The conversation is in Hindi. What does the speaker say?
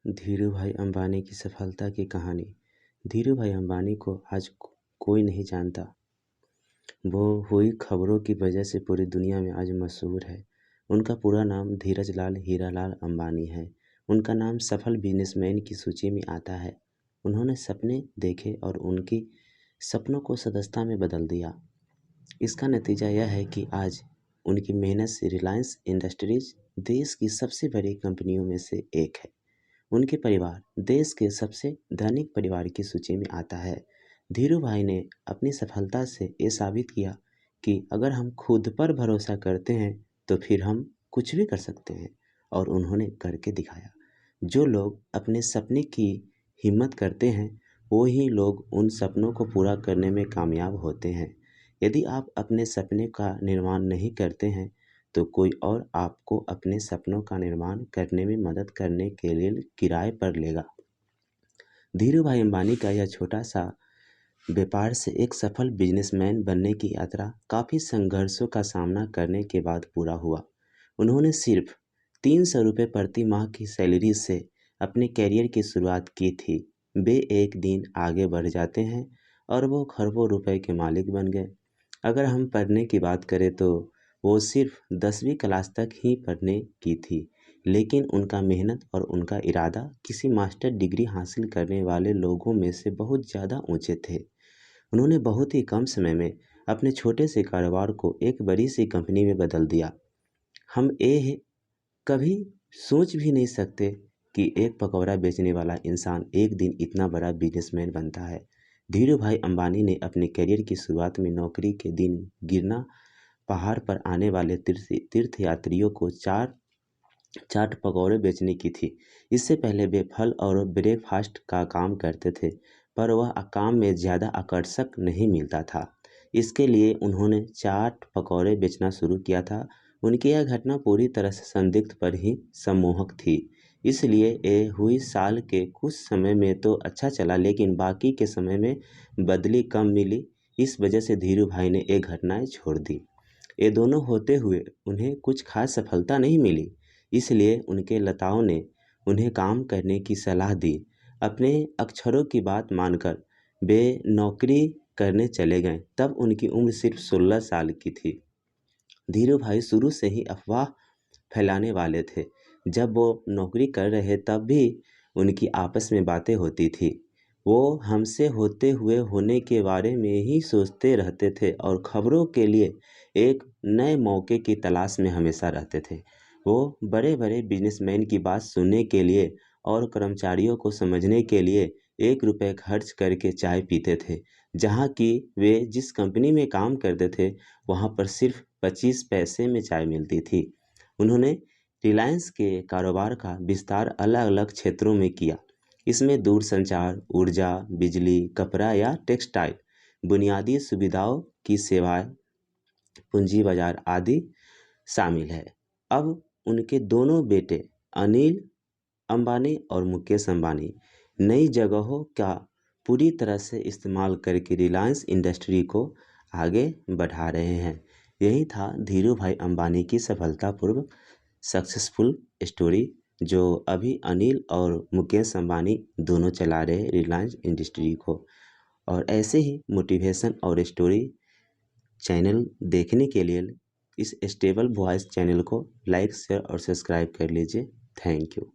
धीरूभाई अंबानी की सफलता की कहानी। धीरूभाई अंबानी को आज कोई नहीं जानता। वो हुई खबरों की वजह से पूरी दुनिया में आज मशहूर है। उनका पूरा नाम धीरज लाल हीरालाल अंबानी है। उनका नाम सफल बिजनेसमैन की सूची में आता है। उन्होंने सपने देखे और उनकी सपनों को सदस्यता में बदल दिया। इसका नतीजा यह है कि आज उनकी मेहनत से रिलायंस इंडस्ट्रीज देश की सबसे बड़ी कंपनियों में से एक है। उनके परिवार देश के सबसे धनिक परिवार की सूची में आता है। धीरूभाई ने अपनी सफलता से ये साबित किया कि अगर हम खुद पर भरोसा करते हैं तो फिर हम कुछ भी कर सकते हैं, और उन्होंने करके दिखाया। जो लोग अपने सपने की हिम्मत करते हैं वो ही लोग उन सपनों को पूरा करने में कामयाब होते हैं। यदि आप अपने सपने का निर्माण नहीं करते हैं तो कोई और आपको अपने सपनों का निर्माण करने में मदद करने के लिए किराए पर लेगा। धीरूभाई अंबानी का यह छोटा सा व्यापार से एक सफल बिजनेसमैन बनने की यात्रा काफ़ी संघर्षों का सामना करने के बाद पूरा हुआ। उन्होंने सिर्फ 300 रुपये प्रति माह की सैलरी से अपने कैरियर की शुरुआत की थी। वे एक दिन आगे बढ़ जाते हैं और वो खरबों रुपए के मालिक बन गए। अगर हम पढ़ने की बात करें तो वो सिर्फ 10वीं क्लास तक ही पढ़ने की थी, लेकिन उनका मेहनत और उनका इरादा किसी मास्टर डिग्री हासिल करने वाले लोगों में से बहुत ज़्यादा ऊंचे थे। उन्होंने बहुत ही कम समय में अपने छोटे से कारोबार को एक बड़ी सी कंपनी में बदल दिया। हम ये कभी सोच भी नहीं सकते कि एक पकौड़ा बेचने वाला इंसान एक दिन इतना बड़ा बिजनेसमैन बनता है। धीरूभाई अंबानी ने अपने करियर की शुरुआत में नौकरी के दिन गिरना पहाड़ पर आने वाले तीर्थयात्रियों को चाट पकौड़े बेचने की थी। इससे पहले वे फल और ब्रेकफास्ट का काम करते थे, पर वह काम में ज़्यादा आकर्षक नहीं मिलता था। इसके लिए उन्होंने चाट पकौड़े बेचना शुरू किया था। उनकी यह घटना पूरी तरह से संदिग्ध पर ही सम्मोहक थी। इसलिए ये हुई साल के कुछ समय में तो अच्छा चला, लेकिन बाकी के समय में बदली कम मिली। इस वजह से धीरूभाई ने ये घटनाएं छोड़ दी। ये दोनों होते हुए उन्हें कुछ खास सफलता नहीं मिली, इसलिए उनके लताओं ने उन्हें काम करने की सलाह दी। अपने अक्षरों की बात मानकर वे नौकरी करने चले गए। तब उनकी उम्र सिर्फ 16 साल की थी। धीरूभाई शुरू से ही अफवाह फैलाने वाले थे। जब वो नौकरी कर रहे तब भी उनकी आपस में बातें होती थी। वो हमसे होते हुए होने के बारे में ही सोचते रहते थे और खबरों के लिए एक नए मौके की तलाश में हमेशा रहते थे। वो बड़े बड़े बिजनेसमैन की बात सुनने के लिए और कर्मचारियों को समझने के लिए 1 रुपये खर्च करके चाय पीते थे, जहाँ की वे जिस कंपनी में काम करते थे वहाँ पर सिर्फ 25 पैसे में चाय मिलती थी। उन्होंने रिलायंस के कारोबार का विस्तार अलग अलग क्षेत्रों में किया। इसमें दूरसंचार, ऊर्जा, बिजली, कपड़ा या टेक्सटाइल, बुनियादी सुविधाओं की सेवाएं, पूंजी बाजार आदि शामिल है। अब उनके दोनों बेटे अनिल अंबानी और मुकेश अंबानी नई जगहों का पूरी तरह से इस्तेमाल करके रिलायंस इंडस्ट्री को आगे बढ़ा रहे हैं। यही था धीरूभाई अंबानी की सफलतापूर्वक सक्सेसफुल स्टोरी, जो अभी अनिल और मुकेश अंबानी दोनों चला रहे रिलायंस इंडस्ट्री को। और ऐसे ही मोटिवेशन और स्टोरी चैनल देखने के लिए इस स्टेबल वॉइस चैनल को लाइक, शेयर और सब्सक्राइब कर लीजिए। Thank you.